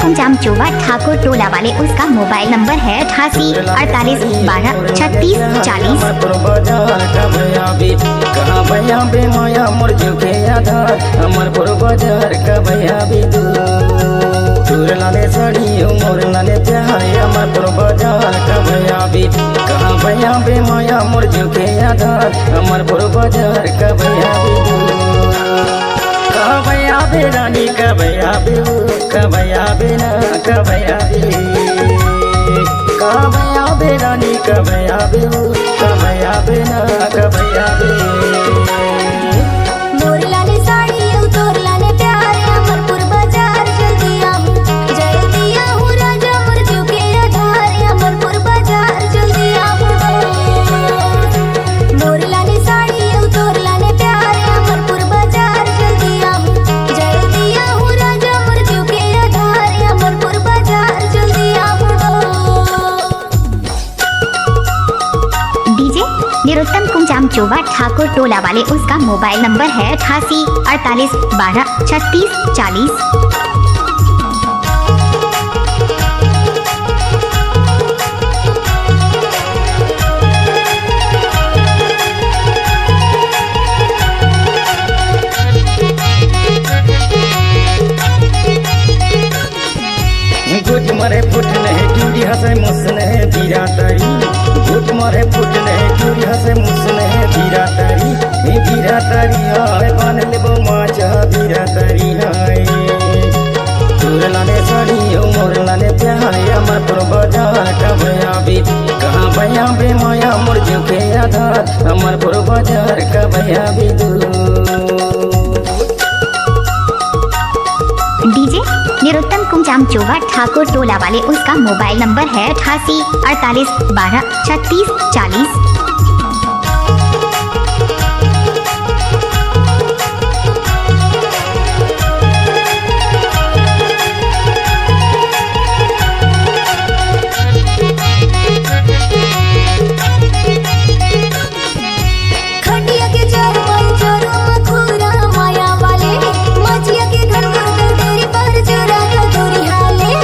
कुंजाम चोवा ठाकुर टोला वाले, उसका मोबाइल नंबर है 88 48 12 36 40। कहाँ भैया बे माया मोर जुके आधार अमरपुर बाजार का भैया भी दूर लाले साड़ी मोर लाले प्यार अमरपुर बाजार का भैया भी। कहाँ भैया बे माया मोर जुके आधार अमरपुर बाजार का भैया भी कहाँ भैया बे रानी का भैया भी का भैया बे ना का भैया भी कहाँ भैया बे रानी का भैया भी का भैया बे ना का भैया भी। मोर लाले साड़ी तोर लाले प्यार अमरपुर बाजार जल्दी आहूं राजा मोर जुके आधार अमरपुर बाजार जल्दी आहूं। मोर लाले साड़ी तोर लाले प्यार अमरपुर बाजार जल्दी आहूं राजा मोर जुके आधार अमरपुर बाजार जल्दी आहूं। डीजे निरुत्तम कुंजाम चोवा ठाकुर टोला वाले, उसका मोबाइल नंबर है 88 48 12 36 40। गुट मरे फुट नहीं चूड़ी हंसे मुस नहीं बीरा तारी गुट मरे फुट नहीं चूड़ी हंसे मुस नहीं बीरा तारी हाय बन लेबो माचा बीरा तारी हाय तोर लाने साड़ी मोर लाने प्यार अमरपुर बाजार का भैया भी। कहाँ भैया बे माया मोर जुके आधार अमरपुर बाजार का भैया भी डीजे निरुत्तम कुंजाम चोवा ठाकुर टोला वाले, उसका मोबाइल नंबर है 88 48 12 36 40। खटिया के चरमन चरो मखुरा माया वाले मजिया के घर तेरी पर चरा दूरी हाले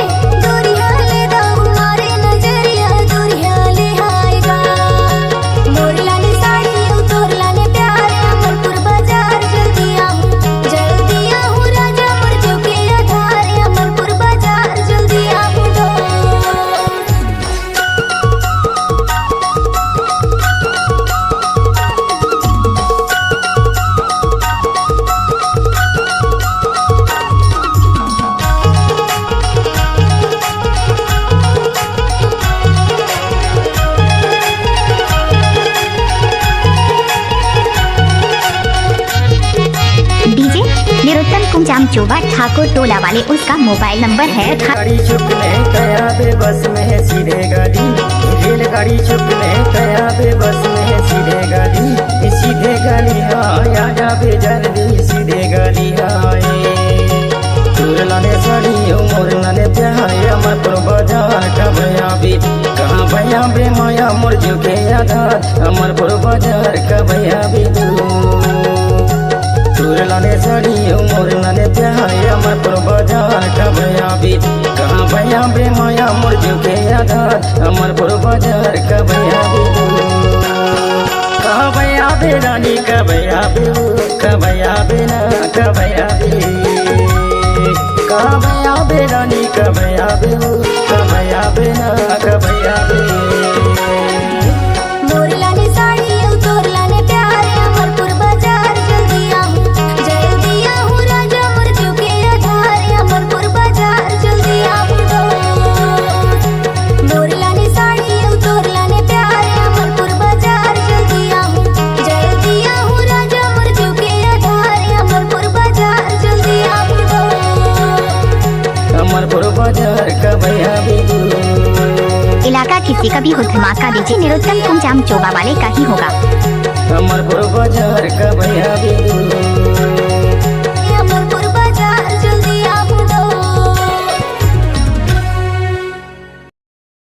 दाऊ मारे नजरिया दूरी हाले हायगा। मोर लाले साड़ी तोर लाले प्यार अमरपुर बाजार जल्दी आहूं राजा मोर जुके आधार अमरपुर बाजार जल्दी आहूं। डीजे निरुत्तम कुंजाम चोवा ठाकुर टोला वाले, उसका मोबाइल नंबर है गाड़ी चुपने गया बे बस में है सीधे गाड़ी रेलगाड़ी चुपने गया बे बस में है सीधे गाड़ी हाय आजा बे जल्दी सीधे गाड़ी हाय तोर लाने साड़ी मोर लाने प्यार अमरपुर बाजार का भैया भी। कहाँ भैया बे माया मोर जुके आधार अमरपुर बाजार का भैया भी तोर लाने साड़ी मोर लाने प्यार अमरपुर बाजार का भैया भी। कहाँ भैया बे माया मोर जुके आधार अमरपुर बाजार का भैया भी कहाँ भैया बे रानी का भैया भी का भैया बे ना का भैया भी कहाँ भैया बे रानी का भैया भी का भैया बे ना का भैया भी। मोर लाले साड़ी तोर लाले प्यार अमरपुर बाजार जल्दी आहूं राजा मोर जुके आधार अमरपुर बाजार जल्दी आहूं। मोर लाले साड़ी तोर लाले प्यार अमरपुर बाजार जल्दी आहूं राजा मोर जुके आधार अमरपुर बाजार जल्दी आहूं। अमरपुर बाजार का भैया भी इलाका किसी का भी हो धमाका, डीजे निरुत्तम कुंजाम चोवा वाले का ही होगा। अमरपुर बाजार का भैया भी